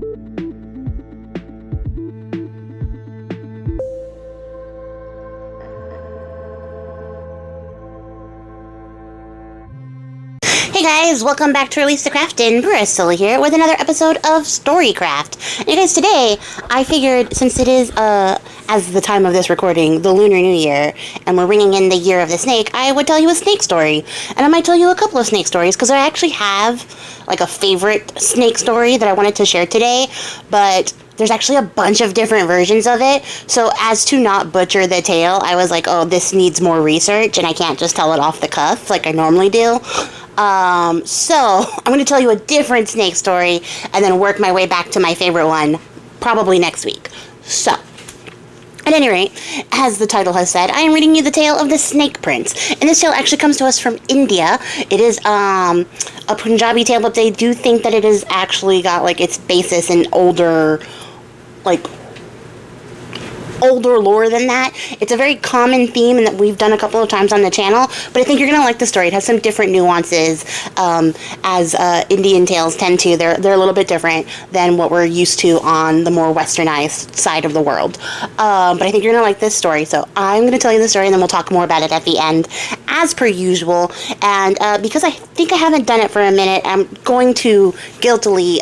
Hey guys, welcome back to Release the Craftin. Bristol here with another episode of Storycraft. And you guys, today I figured since it is, as the time of this recording, the Lunar New Year, and we're ringing in the Year of the Snake, I would tell you a snake story. And I might tell you a couple of snake stories, because I actually have, like, a favorite snake story that I wanted to share today, but there's actually a bunch of different versions of it, so as to not butcher the tale, I was like, oh, this needs more research, and I can't just tell it off the cuff like I normally do. So I'm going to tell you a different snake story, and then work my way back to my favorite one, probably next week. So, at any rate, as the title has said, I am reading you the tale of the Snake Prince. And this tale actually comes to us from India. It is, a Punjabi tale, but they do think that it has actually got, like, its basis in older lore than that. It's a very common theme and that we've done a couple of times on the channel, but I think you're going to like the story. It has some different nuances, as Indian tales tend to. They're a little bit different than what we're used to on the more westernized side of the world. But I think you're going to like this story, so I'm going to tell you the story and then we'll talk more about it at the end, as per usual. And because I think I haven't done it for a minute, I'm going to guiltily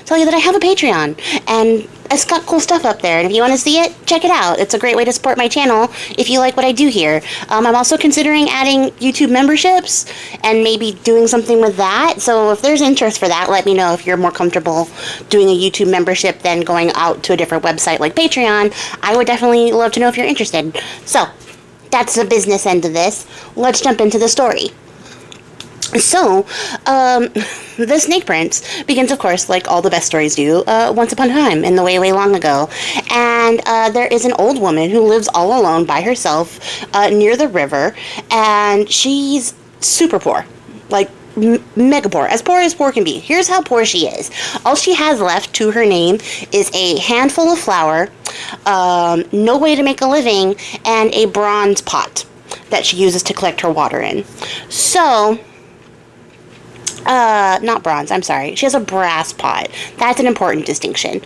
tell you that I have a Patreon, and it's got cool stuff up there, and if you want to see it, check it out. It's a great way to support my channel if you like what I do here. I'm also considering adding YouTube memberships and maybe doing something with that, so if there's interest for that, let me know if you're more comfortable doing a YouTube membership than going out to a different website like Patreon. I would definitely love to know if you're interested. So, that's the business end of this. Let's jump into the story. So, the Snake Prince begins, of course, like all the best stories do, once upon a time, in the way, way long ago. And there is an old woman who lives all alone by herself near the river, and she's super poor. Like, mega poor. As poor can be. Here's how poor she is. All she has left to her name is a handful of flour, no way to make a living, and a bronze pot that she uses to collect her water in. So, not bronze, I'm sorry. She has a brass pot. That's an important distinction.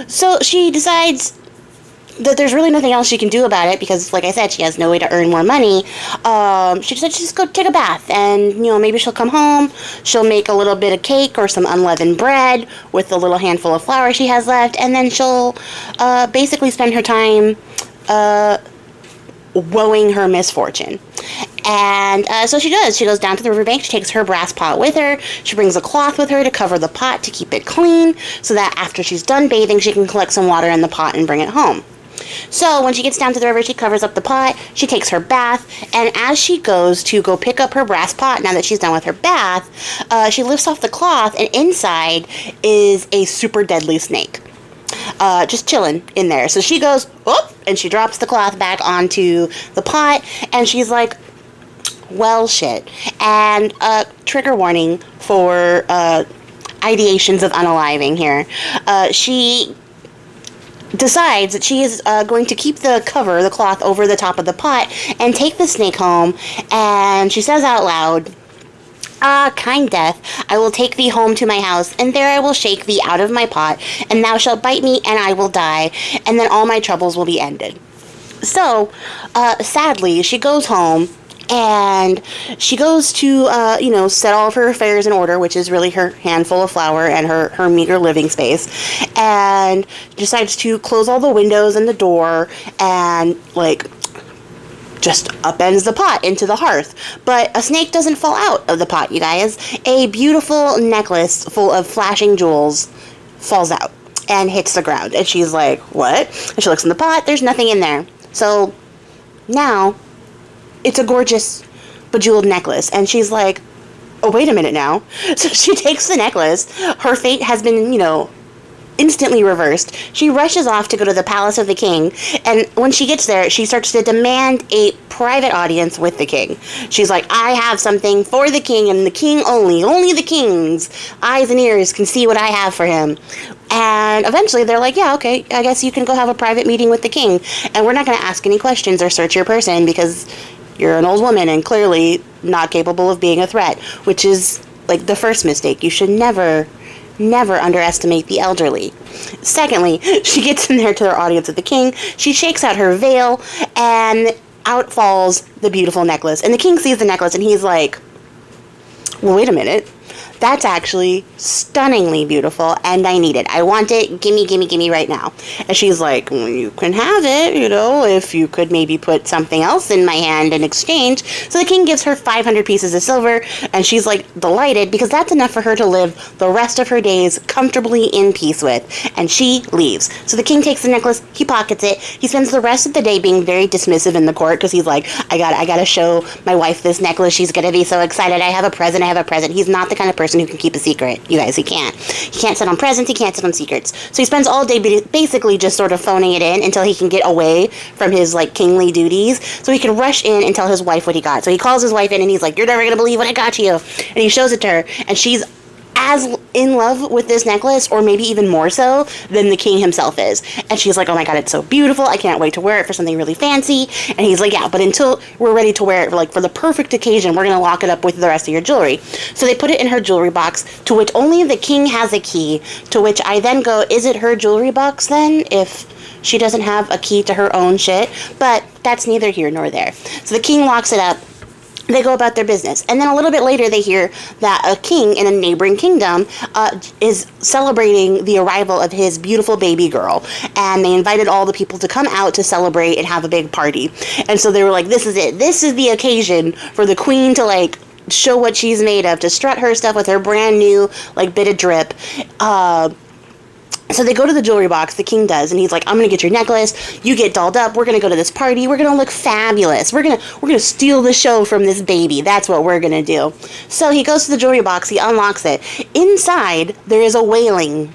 So she decides that there's really nothing else she can do about it because, like I said, she has no way to earn more money. She decides to just go take a bath, and, you know, maybe she'll come home, she'll make a little bit of cake or some unleavened bread with the little handful of flour she has left, and then she'll, basically spend her time, woeing her misfortune. And so she does. She goes down to the riverbank. She takes her brass pot with her. She brings a cloth with her to cover the pot to keep it clean, so that after she's done bathing, she can collect some water in the pot and bring it home. So when she gets down to the river, she covers up the pot, she takes her bath, and as she goes to go pick up her brass pot, now that she's done with her bath, she lifts off the cloth, and inside is a super deadly snake. Just chilling in there. So she goes, oh, and she drops the cloth back onto the pot, and she's like, well, shit. And, trigger warning for, ideations of unaliving here. She decides that she is going to keep the cloth over the top of the pot, and take the snake home, and she says out loud, kind death, I will take thee home to my house, and there I will shake thee out of my pot, and thou shalt bite me, and I will die, and then all my troubles will be ended. So, sadly, she goes home, and she goes to, set all of her affairs in order, which is really her handful of flour and her meager living space, and decides to close all the windows and the door, and, just upends the pot into the hearth. But a snake doesn't fall out of the pot, you guys. A beautiful necklace full of flashing jewels falls out and hits the ground. And she's like, what? And she looks in the pot, there's nothing in there. So now it's a gorgeous bejeweled necklace. And she's like, oh, wait a minute now. So she takes the necklace. Her fate has been, instantly reversed. She rushes off to go to the palace of the king, and when she gets there, she starts to demand a private audience with the king. She's like, I have something for the king, and the king only the king's eyes and ears can see what I have for him. And eventually they're like, yeah, okay, I guess you can go have a private meeting with the king, and we're not going to ask any questions or search your person because you're an old woman and clearly not capable of being a threat, which is like the first mistake. You should never never underestimate the elderly. Secondly, she gets in there to her audience at the king. She shakes out her veil, and out falls the beautiful necklace. And the king sees the necklace, and he's like, well, wait a minute. That's actually stunningly beautiful, and I need it. I want it. Gimme, gimme, gimme right now. And she's like, well, you can have it, if you could maybe put something else in my hand in exchange. So the king gives her 500 pieces of silver, and she's like delighted because that's enough for her to live the rest of her days comfortably in peace with. And she leaves. So the king takes the necklace, he pockets it. He spends the rest of the day being very dismissive in the court because he's like, I gotta show my wife this necklace. She's gonna be so excited. I have a present. He's not the kind of person who can keep a secret. You guys, he can't sit on presents, he can't sit on secrets. So he spends all day basically just sort of phoning it in until he can get away from his like kingly duties so he can rush in and tell his wife what he got. So he calls his wife in and he's like, you're never gonna believe what I got you. And he shows it to her, and she's as in love with this necklace, or maybe even more so, than the king himself is. And she's like, oh my god, it's so beautiful. I can't wait to wear it for something really fancy. And he's like, yeah, but until we're ready to wear it like for the perfect occasion, we're going to lock it up with the rest of your jewelry. So they put it in her jewelry box, to which only the king has a key, to which I then go, is it her jewelry box then, if she doesn't have a key to her own shit? But that's neither here nor there. So the king locks it up. They go about their business. And then a little bit later, they hear that a king in a neighboring kingdom is celebrating the arrival of his beautiful baby girl. And they invited all the people to come out to celebrate and have a big party. And so they were like, this is it. This is the occasion for the queen to, like, show what she's made of, to strut her stuff with her brand new, like, bit of drip. So they go to the jewelry box, the king does, and he's like, I'm going to get your necklace, you get dolled up, we're going to go to this party, we're going to look fabulous, we're going to steal the show from this baby, that's what we're going to do. So he goes to the jewelry box, he unlocks it. Inside, there is a wailing.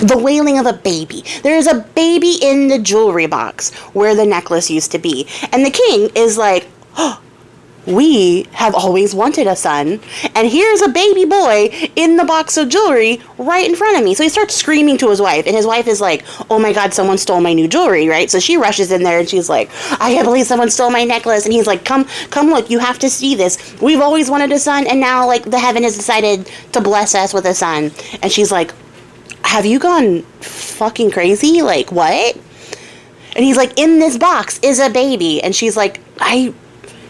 The wailing of a baby. There is a baby in the jewelry box where the necklace used to be. And the king is like, oh, we have always wanted a son, and here's a baby boy in the box of jewelry right in front of me. So he starts screaming to his wife, and his wife is like, oh my god, someone stole my new jewelry, right? So she rushes in there, and she's like, I can't believe someone stole my necklace. And he's like, come look, you have to see this. We've always wanted a son, and now, like, the heaven has decided to bless us with a son. And she's like, have you gone fucking crazy? Like, what? And he's like, in this box is a baby. And she's like,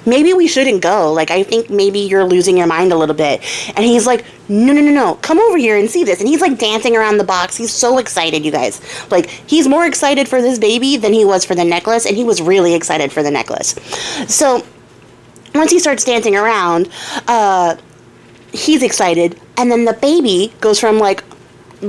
maybe we shouldn't go. Like, I think maybe you're losing your mind a little bit. And he's like, no. Come over here and see this. And he's like dancing around the box. He's so excited, you guys. Like, he's more excited for this baby than he was for the necklace. And he was really excited for the necklace. So once he starts dancing around, he's excited. And then the baby goes from like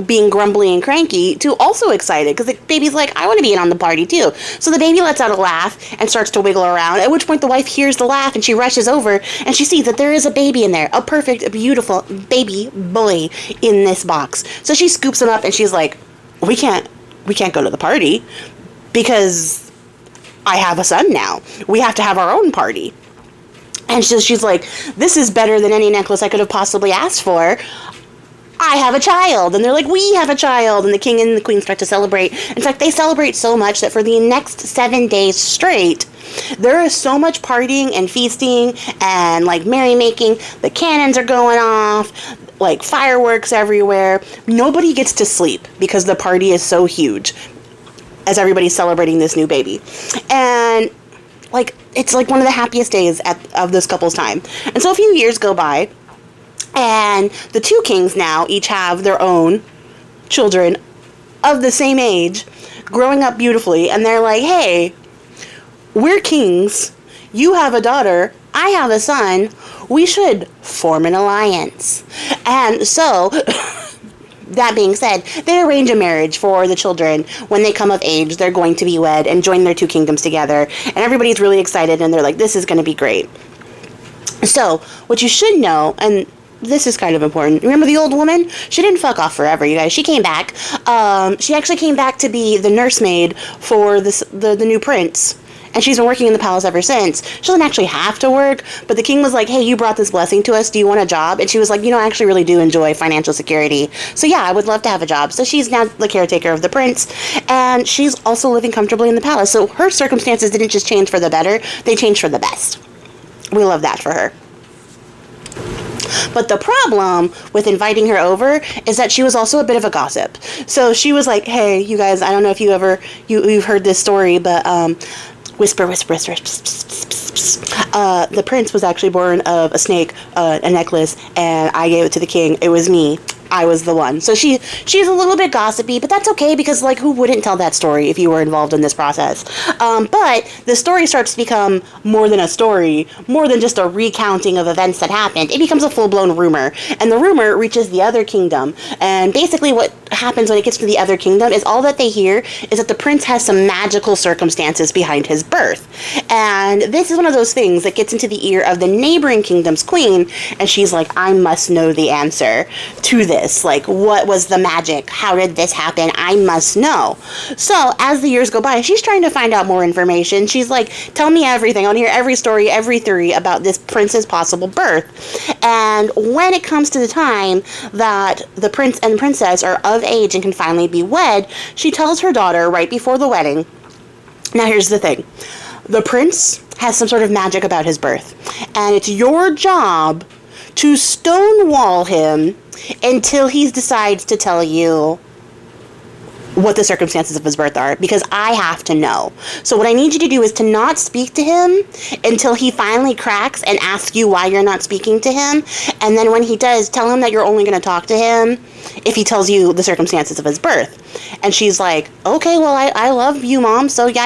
being grumbly and cranky to also excited, because the baby's like, I want to be in on the party too. So the baby lets out a laugh and starts to wiggle around, at which point the wife hears the laugh and she rushes over and she sees that there is a baby in there, a perfect, beautiful baby boy in this box. So she scoops him up and she's like, we can't go to the party because I have a son now. We have to have our own party. And so she's like, this is better than any necklace I could have possibly asked for. I have a child. And they're like, we have a child. And the king and the queen start to celebrate. In fact, they celebrate so much that for the next 7 days straight, there is so much partying and feasting and like merrymaking. The cannons are going off, like fireworks everywhere. Nobody gets to sleep because the party is so huge as everybody's celebrating this new baby. And like, it's like one of the happiest days of this couple's time. And so a few years go by, and the two kings now each have their own children of the same age, growing up beautifully, and they're like, hey, we're kings, you have a daughter, I have a son, we should form an alliance. And so, that being said, they arrange a marriage for the children. When they come of age, they're going to be wed and join their two kingdoms together, and everybody's really excited, and they're like, this is going to be great. So, what you should know, and this is kind of important. Remember the old woman? She didn't fuck off forever, you guys. She came back. She actually came back to be the nursemaid for the new prince. And she's been working in the palace ever since. She doesn't actually have to work, but the king was like, hey, you brought this blessing to us. Do you want a job? And she was like, I actually really do enjoy financial security. So yeah, I would love to have a job. So she's now the caretaker of the prince. And she's also living comfortably in the palace. So her circumstances didn't just change for the better. They changed for the best. We love that for her. But the problem with inviting her over is that she was also a bit of a gossip. So she was like, hey, you guys, I don't know if you've heard this story, but whisper, whisper, whisper. The prince was actually born of a snake, a necklace, and I gave it to the king. It was me. I was the one. So she's a little bit gossipy, but that's okay because, like, who wouldn't tell that story if you were involved in this process? But the story starts to become more than a story, more than just a recounting of events that happened. It becomes a full-blown rumor, and the rumor reaches the other kingdom. And basically what happens when it gets to the other kingdom is all that they hear is that the prince has some magical circumstances behind his birth. And this is one of those things that gets into the ear of the neighboring kingdom's queen, and she's like, I must know the answer to this. Like, what was the magic? How did this happen? I must know. So as the years go by, she's trying to find out more information. She's like, tell me everything. I want to hear every story, every theory about this prince's possible birth. And when it comes to the time that the prince and princess are of age and can finally be wed, she tells her daughter right before the wedding. Now here's the thing. The prince has some sort of magic about his birth, and it's your job to stonewall him until he decides to tell you what the circumstances of his birth are, because I have to know. So what I need you to do is to not speak to him until he finally cracks and asks you why you're not speaking to him. And then when he does, tell him that you're only going to talk to him if he tells you the circumstances of his birth. And she's like, okay, well, I love you, Mom, so yeah,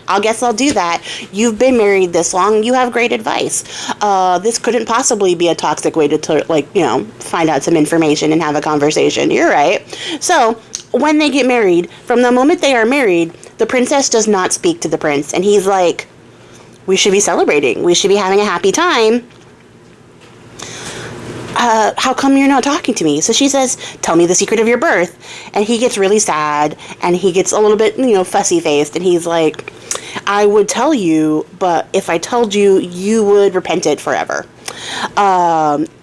I guess I'll do that. You've been married this long. You have great advice. This couldn't possibly be a toxic way to like, you know, find out some information and have a conversation. You're right. So when they get married, from the moment they are married, the princess does not speak to the prince. And he's like, we should be celebrating. We should be having a happy time. How come you're not talking to me? So she says, tell me the secret of your birth. And he gets really sad, and he gets a little bit, you know, fussy-faced, and he's like, I would tell you, but if I told you, you would repent it forever.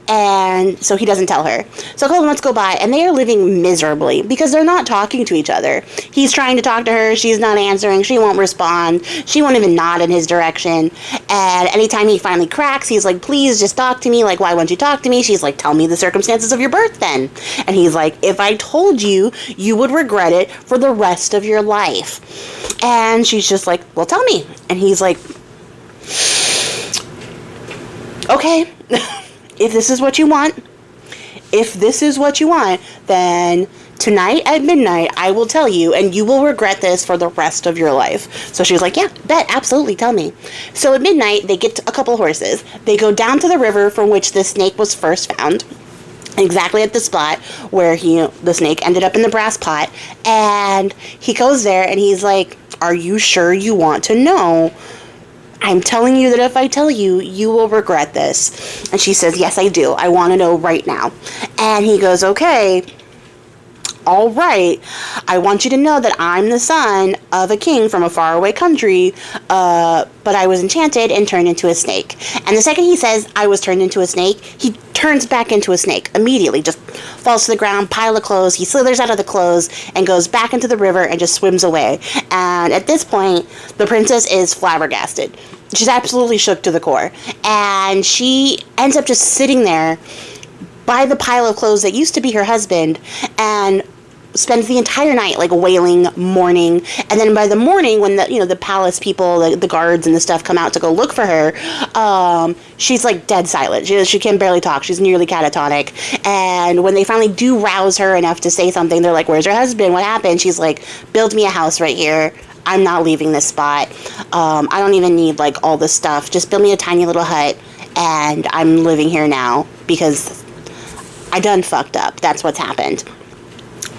And so he doesn't tell her. So a couple months go by, and they are living miserably because they're not talking to each other. He's trying to talk to her. She's not answering. She won't respond. She won't even nod in his direction. And anytime he finally cracks, he's like, please just talk to me. Like, why won't you talk to me? She's like, tell me the circumstances of your birth then. And he's like, if I told you, you would regret it for the rest of your life. And she's just like, well, tell me. And he's like, okay. If this is what you want, then tonight at midnight, I will tell you, and you will regret this for the rest of your life. So she's like, yeah, bet, absolutely, tell me. So at midnight, they get a couple horses. They go down to the river from which the snake was first found, exactly at the spot where the snake ended up in the brass pot. And he goes there, and he's like, are you sure you want to know? I'm telling you that if I tell you, you will regret this. And she says, yes, I do. I want to know right now. And he goes, okay, all right. I want you to know that I'm the son of a king from a faraway country, but I was enchanted and turned into a snake. And the second he says, I was turned into a snake, he turns back into a snake immediately, just falls to the ground, pile of clothes. He slithers out of the clothes and goes back into the river and just swims away. And at this point, the princess is flabbergasted. She's absolutely shook to the core. And she ends up just sitting there by the pile of clothes that used to be her husband and spends the entire night like wailing, mourning. And then by the morning, when the palace people, the guards and the stuff come out to go look for her, she's like dead silent. She can barely talk. She's nearly catatonic. And when they finally do rouse her enough to say something, they're like, where's your husband? What happened? She's like, build me a house right here. I'm not leaving this spot. I don't even need like all this stuff. Just build me a tiny little hut, and I'm living here now because I done fucked up. That's what's happened.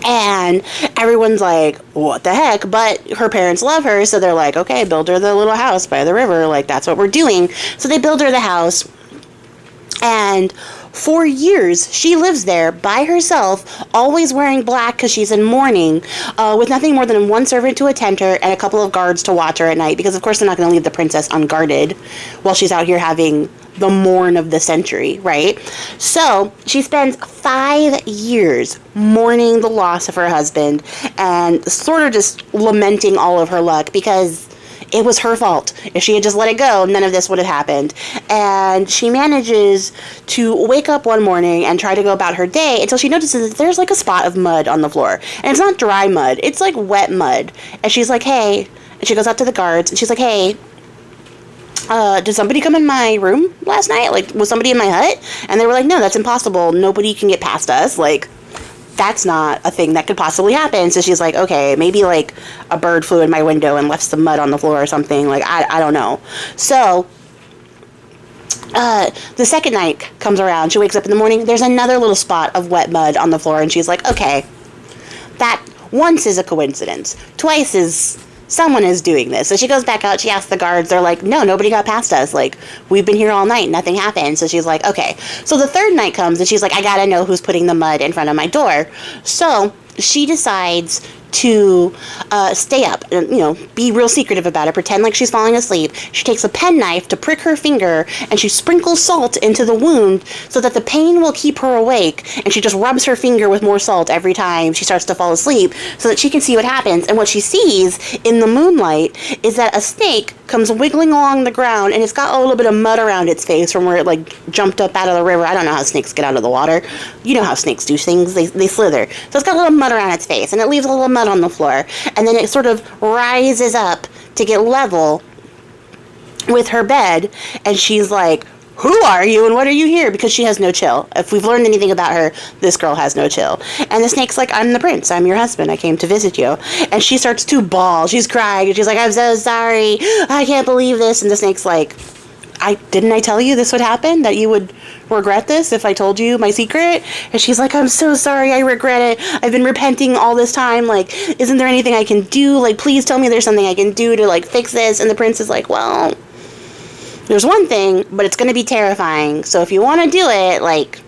And everyone's like, what the heck? But her parents love her, so they're like, okay, build her the little house by the river. Like, that's what we're doing. So they build her the house. And for years, she lives there by herself, always wearing black because she's in mourning, with nothing more than one servant to attend her and a couple of guards to watch her at night, because of course they're not going to leave the princess unguarded while she's out here having the mourn of the century, right? So she spends 5 years mourning the loss of her husband and sort of just lamenting all of her luck, because It was her fault. If she had just let it go, none of this would have happened. And she manages to wake up one morning and try to go about her day until she notices that there's like a spot of mud on the floor. And it's not dry mud, it's like wet mud. And she's like, hey, and she goes out to the guards and she's like, hey, did somebody come in my room last night? Like, was somebody in my hut? And they were like, no, that's impossible. Nobody can get past us. Like, that's not a thing that could possibly happen. So she's like, okay, maybe like a bird flew in my window and left some mud on the floor or something. Like, I don't know. So the second night comes around. She wakes up in the morning. There's another little spot of wet mud on the floor. And she's like, okay, that once is a coincidence. Twice is someone is doing this. So she goes back out. She asks the guards. They're like, no, nobody got past us. Like, we've been here all night. Nothing happened. So she's like, okay. So the third night comes and she's like, I gotta know who's putting the mud in front of my door. So she decides to stay up and, you know, be real secretive about it, pretend like she's falling asleep. She takes a penknife to prick her finger and she sprinkles salt into the wound so that the pain will keep her awake, and she just rubs her finger with more salt every time she starts to fall asleep so that she can see what happens. And what she sees in the moonlight is that a snake comes wiggling along the ground, and it's got a little bit of mud around its face from where it like jumped up out of the river. I don't know how snakes get out of the water. You know how snakes do things. They slither. So it's got a little mud around its face, and it leaves a little mud on the floor, and then it sort of rises up to get level with her bed, and she's like, who are you and what are you here? Because she has no chill. If we've learned anything about her, this girl has no chill. And the snake's like, I'm the prince. I'm your husband. I came to visit you. And she starts to bawl. She's crying, and she's like, I'm so sorry. I can't believe this. And the snake's like, didn't I tell you this would happen? That you would regret this if I told you my secret? And she's like, I'm so sorry. I regret it. I've been repenting all this time. Like, isn't there anything I can do? Like, please tell me there's something I can do to, like, fix this. And the prince is like, well, there's one thing, but it's going to be terrifying. So if you want to do it, like,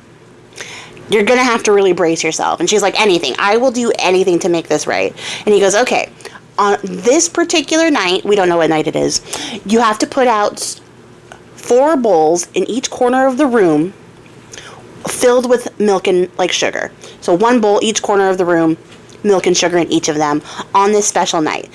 you're going to have to really brace yourself. And she's like, anything. I will do anything to make this right. And he goes, okay, on this particular night, we don't know what night it is, you have to put out 4 bowls in each corner of the room filled with milk and, like, sugar. So 1 bowl each corner of the room, milk and sugar in each of them on this special night.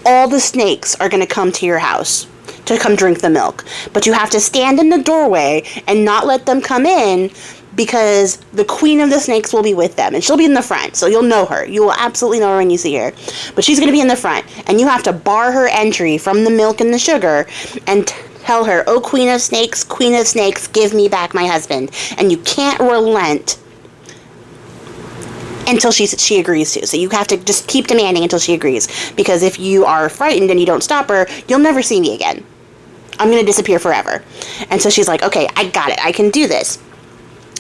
All the snakes are going to come to your house to come drink the milk. But you have to stand in the doorway and not let them come in, because the queen of the snakes will be with them, and she'll be in the front, so you'll know her. You will absolutely know her when you see her. But she's going to be in the front, and you have to bar her entry from the milk and the sugar and tell her, oh, queen of snakes, give me back my husband. And you can't relent until she agrees to. So you have to just keep demanding until she agrees. Because if you are frightened and you don't stop her, you'll never see me again. I'm going to disappear forever. And so she's like, okay, I got it. I can do this.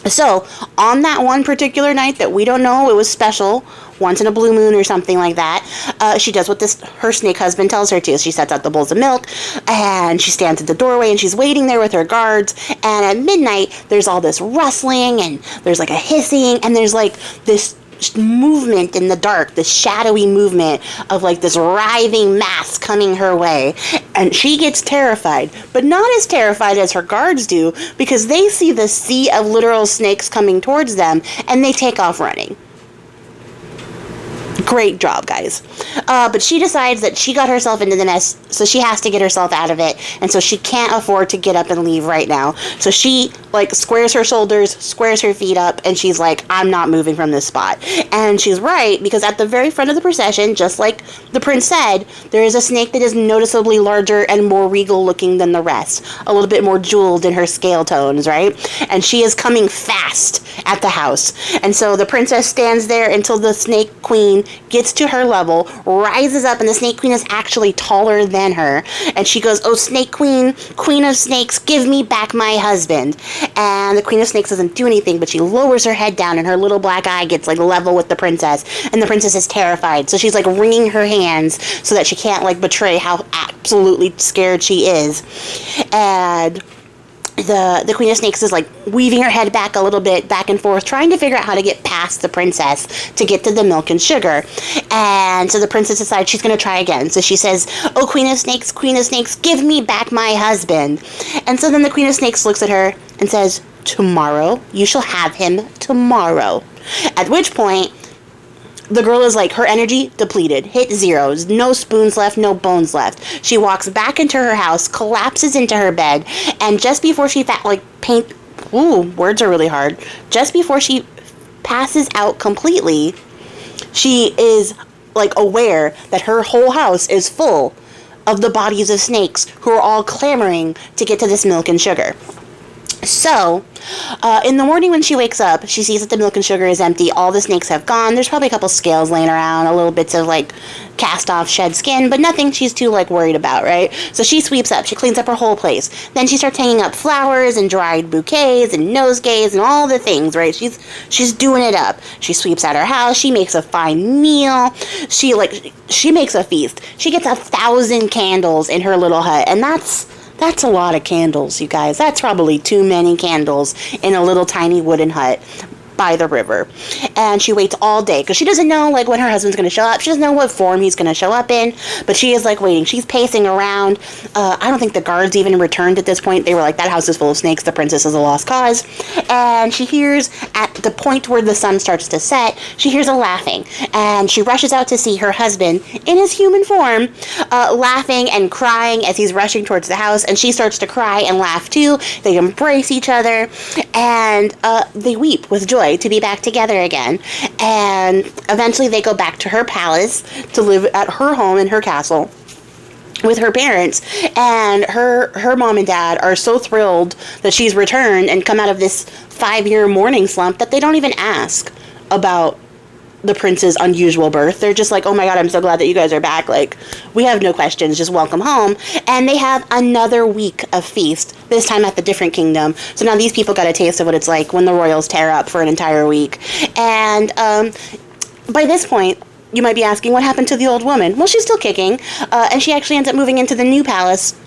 So on that one particular night that we don't know, it was special, once in a blue moon or something like that, she does what her snake husband tells her to. She sets out the bowls of milk, and she stands at the doorway, and she's waiting there with her guards. And at midnight, there's all this rustling, and there's like a hissing, and there's like this movement in the dark, this shadowy movement of like this writhing mass coming her way. And she gets terrified, but not as terrified as her guards do, because they see the sea of literal snakes coming towards them, and they take off running. Great job, guys. But she decides that she got herself into the mess, so she has to get herself out of it, and so she can't afford to get up and leave right now. So she, like, squares her shoulders, squares her feet up, and she's like, I'm not moving from this spot. And she's right, because at the very front of the procession, just like the prince said, there is a snake that is noticeably larger and more regal looking than the rest. A little bit more jeweled in her scale tones, right? And she is coming fast at the house. And so the princess stands there until the snake queen gets to her level, rises up, and the snake queen is actually taller than her. And she goes, oh, snake queen, queen of snakes, give me back my husband. And the queen of snakes doesn't do anything, but she lowers her head down, and her little black eye gets like level with the princess. And the princess is terrified, so she's like wringing her hands so that she can't like betray how absolutely scared she is. And the Queen of Snakes is like weaving her head back a little bit, back and forth, trying to figure out how to get past the princess to get to the milk and sugar. And so the princess decides she's going to try again. So she says, oh, Queen of Snakes, give me back my husband. And so then the Queen of Snakes looks at her and says, tomorrow, you shall have him tomorrow. At which point, the girl is like, her energy depleted, hit zeros, no spoons left, no bones left. She walks back into her house, collapses into her bed, and just before she words are really hard. Just before she passes out completely, she is like aware that her whole house is full of the bodies of snakes who are all clamoring to get to this milk and sugar. So, in the morning when she wakes up, she sees that the milk and sugar is empty. All the snakes have gone. There's probably a couple scales laying around, a little bits of, like, cast-off shed skin, but nothing she's too, like, worried about, right? So she sweeps up. She cleans up her whole place. Then she starts hanging up flowers and dried bouquets and nosegays and all the things, right? She's doing it up. She sweeps out her house. She makes a fine meal. She makes a feast. She gets 1,000 candles in her little hut, and that's a lot of candles, you guys. That's probably too many candles in a little tiny wooden hut by the river. And she waits all day because she doesn't know, like, when her husband's going to show up. She doesn't know what form he's going to show up in, but she is, like, waiting. She's pacing around. I don't think the guards even returned at this point. They were like, that house is full of snakes. The princess is a lost cause. And she hears, at the point where the sun starts to set, she hears a laughing. And she rushes out to see her husband in his human form, laughing and crying as he's rushing towards the house. And she starts to cry and laugh too. They embrace each other, and they weep with joy to be back together again. And eventually they go back to her palace to live at her home in her castle with her parents, and her mom and dad are so thrilled that she's returned and come out of this 5-year mourning slump that they don't even ask about the prince's unusual birth. They're just like, oh my god, I'm so glad that you guys are back. Like, we have no questions, just welcome home. And they have another week of feast, this time at the different kingdom. So now these people got a taste of what it's like when the royals tear up for an entire week. And by this point, you might be asking, what happened to the old woman? Well, she's still kicking, and she actually ends up moving into the new palace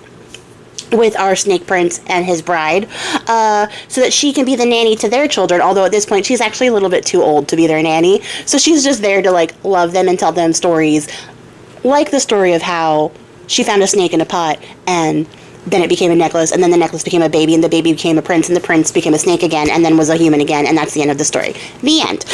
with our snake prince and his bride, so that she can be the nanny to their children, although at this point she's actually a little bit too old to be their nanny. So she's just there to, like, love them and tell them stories, like the story of how she found a snake in a pot, and then it became a necklace, and then the necklace became a baby, and the baby became a prince, and the prince became a snake again, and then was a human again, and that's the end of the story. The end.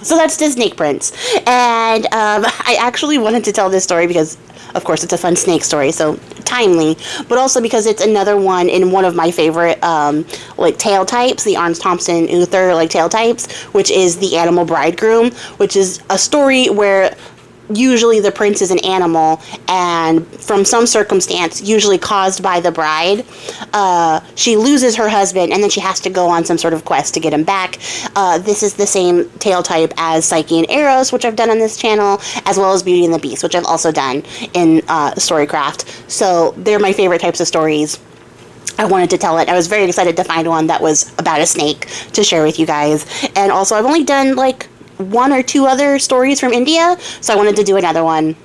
So that's the Snake Prince. And I actually wanted to tell this story because, of course, it's a fun snake story, so timely, but also because it's another one in one of my favorite, like, tale types, the Arns Thompson Uther, like, tale types, which is the Animal Bridegroom, which is a story where usually the prince is an animal, and from some circumstance, usually caused by the bride, she loses her husband, and then she has to go on some sort of quest to get him back. This is the same tale type as Psyche and Eros, which I've done on this channel, as well as Beauty and the Beast, which I've also done in Storycraft. So they're my favorite types of stories. I wanted to tell it. I was very excited to find one that was about a snake to share with you guys. And also, I've only done, like, 1 or 2 other stories from India, so I wanted to do another one.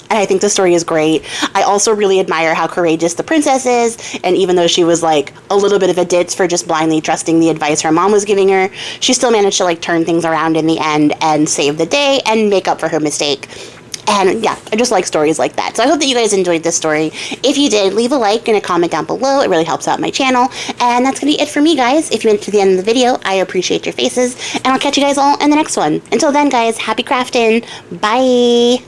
And I think the story is great. I also really admire how courageous the princess is, and even though she was, like, a little bit of a ditz for just blindly trusting the advice her mom was giving her, she still managed to, like, turn things around in the end and save the day and make up for her mistake. And yeah, I just like stories like that. So I hope that you guys enjoyed this story. If you did, leave a like and a comment down below. It really helps out my channel. And that's going to be it for me, guys. If you went to the end of the video, I appreciate your faces. And I'll catch you guys all in the next one. Until then, guys, happy crafting. Bye.